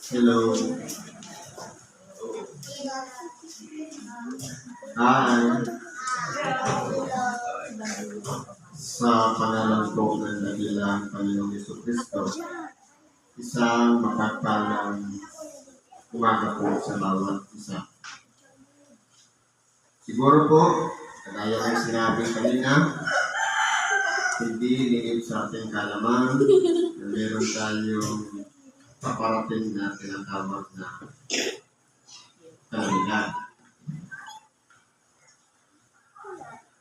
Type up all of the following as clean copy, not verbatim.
Hello. Hi. Sa pangalan po ng dakilang Panginoong Jesucristo, isang mapagpalang umaga po sa bawat isa. Siguro po, kagaya ng sinabi kanina, hindi lingid sa ating kalaman na meron tayong paparating na tinatawag na kalamidad.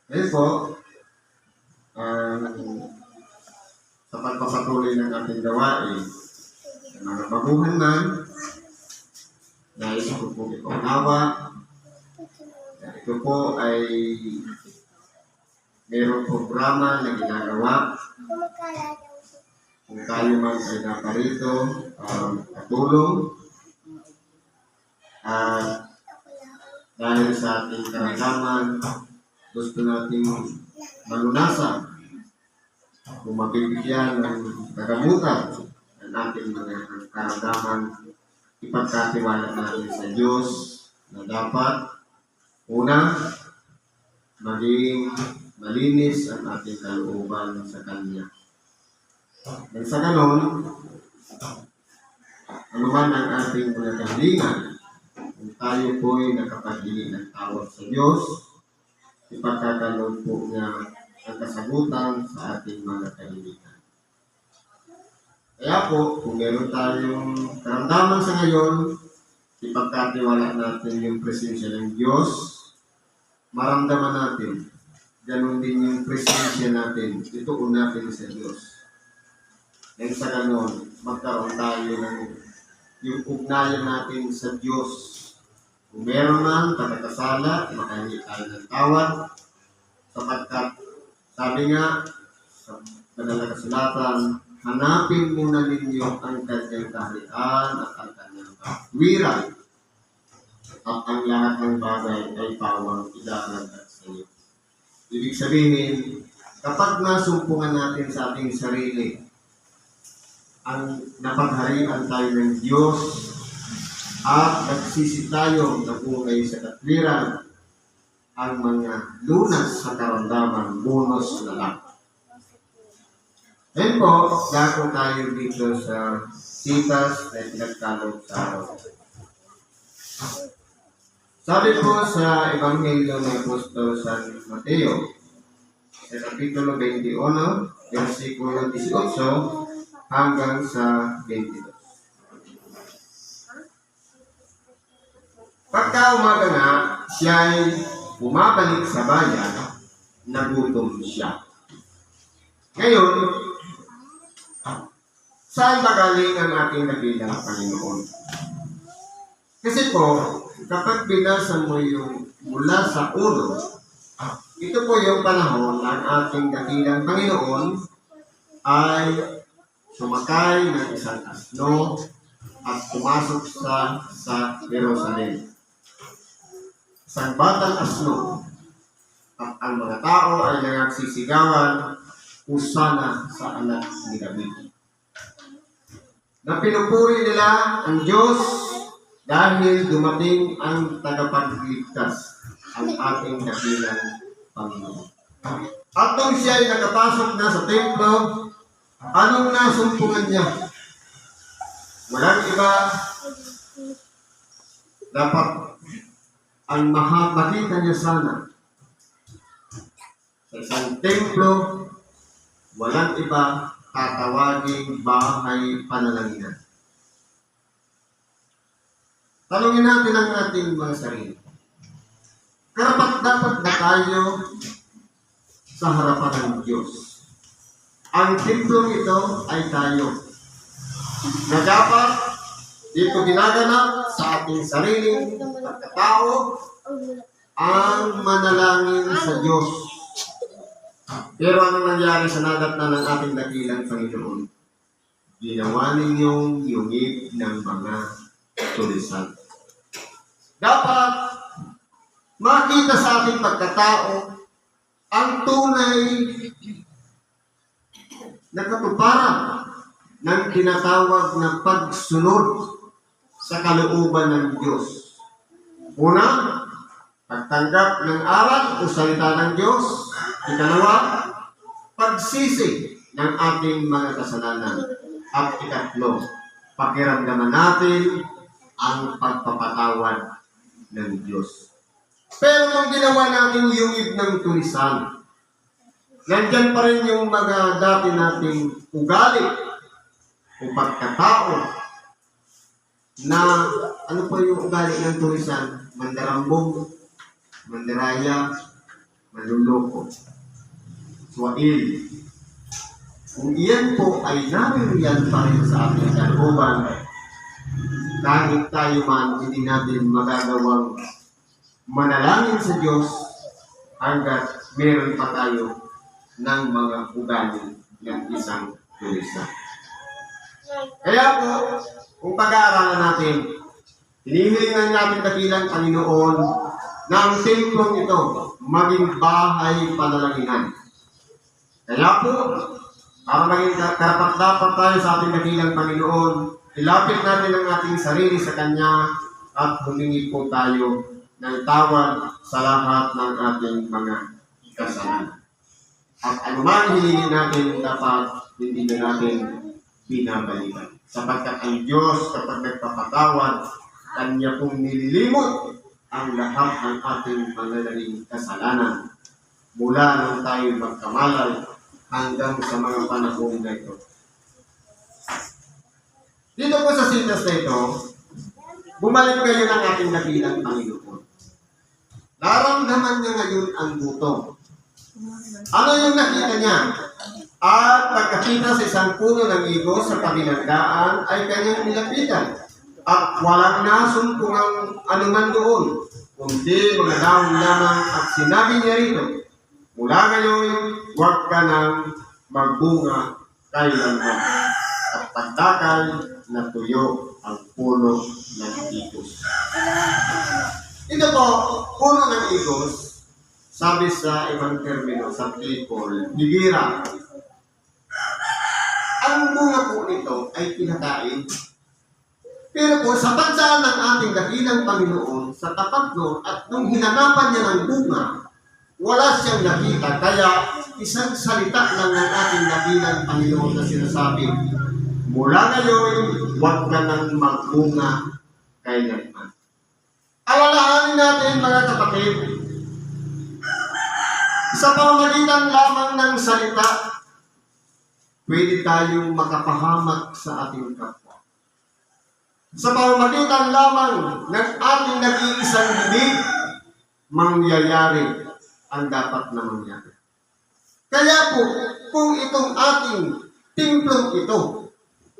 Ngayon po, sa pagpapatuloy ng ating gawain, sa mga baguhan man, nais ko po ipaunawa, na ito po ay mayroong programa na ginagawa. Kung tayo man ay naparito, katulong, at dahil sa ating karamdaman, gusto nating malunasan kung mabibigyan ng kagamutan ng ating mga karamdaman, ipagkatiwala natin sa Diyos na dapat una, maging malinis ang ating kalooban sa Kanya. Nang sa ganon, anuman ang ating mga kahilingan, kung tayo po'y nakapaghingi ng tawag sa Diyos, ipagkakaloob po niya ang kasagutan sa ating mga kahilingan. Kaya po, kung meron tayong karamdaman sa ngayon, ipagkatiwala natin yung presensya ng Diyos, maramdaman natin, ganun din yung presensya natin, ituon natin sa Diyos. Dahil sa ganon, magkaroon tayo ng yung ugnayan natin sa Diyos. Kung meron man pagkakasala, makahingi tayo ng tawad, sapagkat sabi nga sa banal na kasulatan, hanapin muna ninyo ang kanyang kaharian at ang kanyang katwiran, at ang lahat ng bagay ay pawang idaragdag sa iyo. Ibig sabihin, kapag nasumpungan natin sa ating sarili, ang napagharian tayo ng Diyos, at nagsisi tayo na buhay sa katwiran, ang mga lunas sa karamdaman, bonus na lang. Ngayon po, dako tayo dito sa sitas na pinagkalog sa araw. Sabi po sa Ebanghelyo ng Apostol San Mateo, sa Kapitulo 21, versikulo 18 hanggang sa 22. Pagka umaga nga, siya'y bumabalik sa bayan, nagutom siya. Ngayon, saan ba galing ang ating nabilang Panginoon? Kasi po, kapag binasa mo yung mula sa ulo, ito po yung panahon ng ating dakilang Panginoon ay sumakay ng isang asno at pumasok sa Jerusalem. Isang batang asno, at ang mga tao ay nagsisigawan, Hosana sa anak ni David. Na pinupuri nila ang Diyos dahil dumating ang tagapagligtas, ang ating dakilang Panginoon. At nung siya ay nakapasok na sa templo, anong nasumpungan niya? Walang iba, dapat ang makita niya sana sa isang templo, walang iba, tatawaging bahay panalangin. Tanungin natin ang ating mga sarili. Karapat-dapat na tayo sa harapan ng Diyos. Ang templong ito ay tayo, na dapat dito ginaganap sa ating sariling pagkatao ang manalangin sa Diyos. Pero anong nangyari sa nadatnan ng ating dakilang Panginoon? Ginawa ninyong yungib ng mga tulisan. Dapat makita sa ating pagkatao ang tunay na katuparan ng tinatawag na pagsunod sa kalooban ng Diyos. Una, pagtanggap ng aral o salita ng Diyos. Ikalawa, pagsisi ng ating mga kasalanan. At ikatlo, pakiramdaman natin ang pagpapatawad ng Diyos. Pero kung ginawa natin yung ng tulisan, nandyan pa rin yung mga dati nating ugali o pagkatao na ano po yung ugali ng tulisan? Mandarambong, mandaraya, manluloko, swail. Kung iyan po ay naririyan pa rin sa ating kalooban, kahit tayo man hindi natin magagawang manalangin sa Diyos hanggat meron pa tayo ng mga ugali ng isang tulisan. Kaya po, kung pag-aaralan natin, hinihilingan natin dakilang Panginoon na ang templong ito maging bahay panalangin. Kaya po, para maging karapat-dapat tayo sa ating dakilang Panginoon, ilapit natin ang ating sarili sa Kanya at humingi po tayo ng tawad sa lahat ng ating mga kasalanan. At anumang hilingin natin, dapat hindi na natin binabalikan. Sapagkat ang Diyos, kapag nagpapatawad, Kanya pong nililimot ang lahat ng ating mga naging kasalanan mula nang tayo magkamalay hanggang sa mga panahon na ito. Dito po sa sitas na ito, bumalik kayo ng ating dakilang Panginoon. Naramdaman niya ngayon ang gutom. Ano yung nakita niya? At pagkakita sa isang puno ng igos sa kabilang daan ay kanyang nilapitan. At walang nasumpungang anuman doon, kundi mga daon lamang at sinabi niya rito, mula ngayon, huwag ka nang magbunga kailanman. At pagdakal na tuyo ang puno ng igos. Ito po, puno ng igos, sabi sa ibang termino, sa people, higira. Ang bunga po nito ay pinakain. Pero po, sa bansa ng ating dakilang Panginoon, sa tapat noon, at nung hinanapan niya ng bunga, wala siyang nakita. Kaya, isang salita lang ng ating dakilang Panginoon na sinasabi, mula ngayon, huwag ka nang magbunga kailanman. Alalahanin natin, mga kapatid, sa pamamagitan lamang ng salita, pwede tayong makapahamak sa ating kapwa. Sa pamamagitan lamang ng ating nag-iisang bibig, mangyayari ang dapat na mangyari. Kaya po, kung itong ating timplong ito,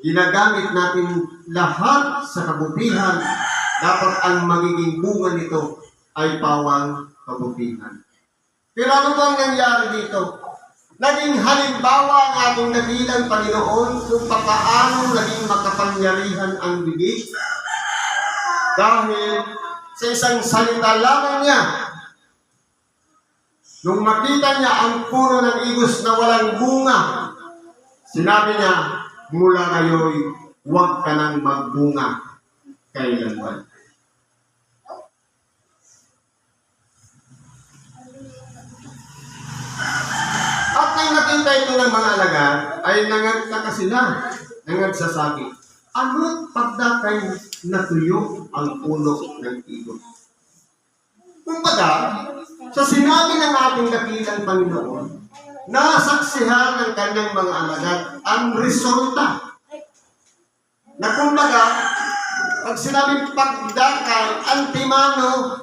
ginagamit natin lahat sa kabutihan, dapat ang magiging bunga nito ay pawang kabutihan. Pero ano bang nangyari dito? Naging halimbawa ang ating dakilang Panginoon kung paano naging makapangyarihan ang bibig. Dahil sa isang salita lamang niya, nung makita niya ang puno ng igos na walang bunga, sinabi niya, mula ngayon, huwag ka nang magbunga kailanman. At nang nakita ito ng mga alagad, ay nangagtaka sila, nangagsasabi, ano't pagdakay natuyo ang puno ng igos? Kumbaga, sa sinabi ng ating dakilang Panginoon, nasaksihan ng kanyang mga alagad ang resulta. Na kumbaga, pag sinabing pagdakay, antimano,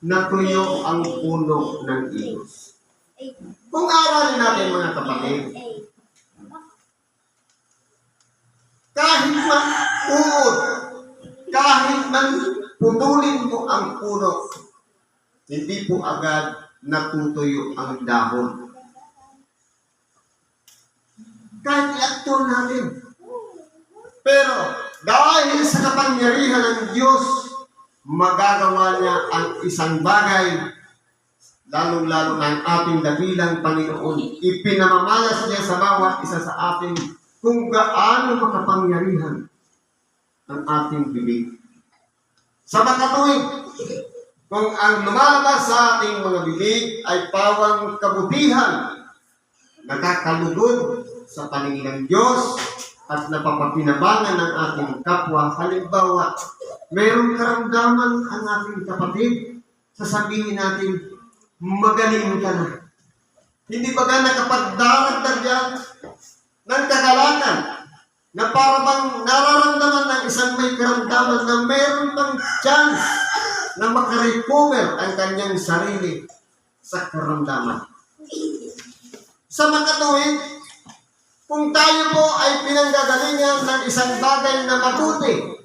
natuyo ang puno ng igos. Kung aralin natin, mga kapatid, kahit man uod, kahit man putulin mo ang puno, hindi po agad natutuyo ang dahon. Kahit i-actor natin. Pero dahil sa kapangyarihan ng Diyos, magagawa niya ang isang bagay, lalong-lalo na ang ating dakilang Panginoon. Ipinamamalas niya sa bawat isa sa atin kung gaano makapangyarihan ang ating bibig. Sa makatuwid, kung ang lumalabas sa ating mga bibig ay pawang kabutihan, nakakalugod sa paningin ng Diyos at napapakinabangan ng ating kapwa. Halimbawa, mayroong karamdaman ang ating kapatid, sasabihin natin, magaling ka na. Hindi ba ka nakapagdaragdag yan ng kagalakan na para bang nararamdaman ng isang may karamdaman na mayroon pang chance na makarecover ang kanyang sarili sa karamdaman. Sa makatuwid, kung tayo po ay pinanggagalingan ng isang bagay na mabuti,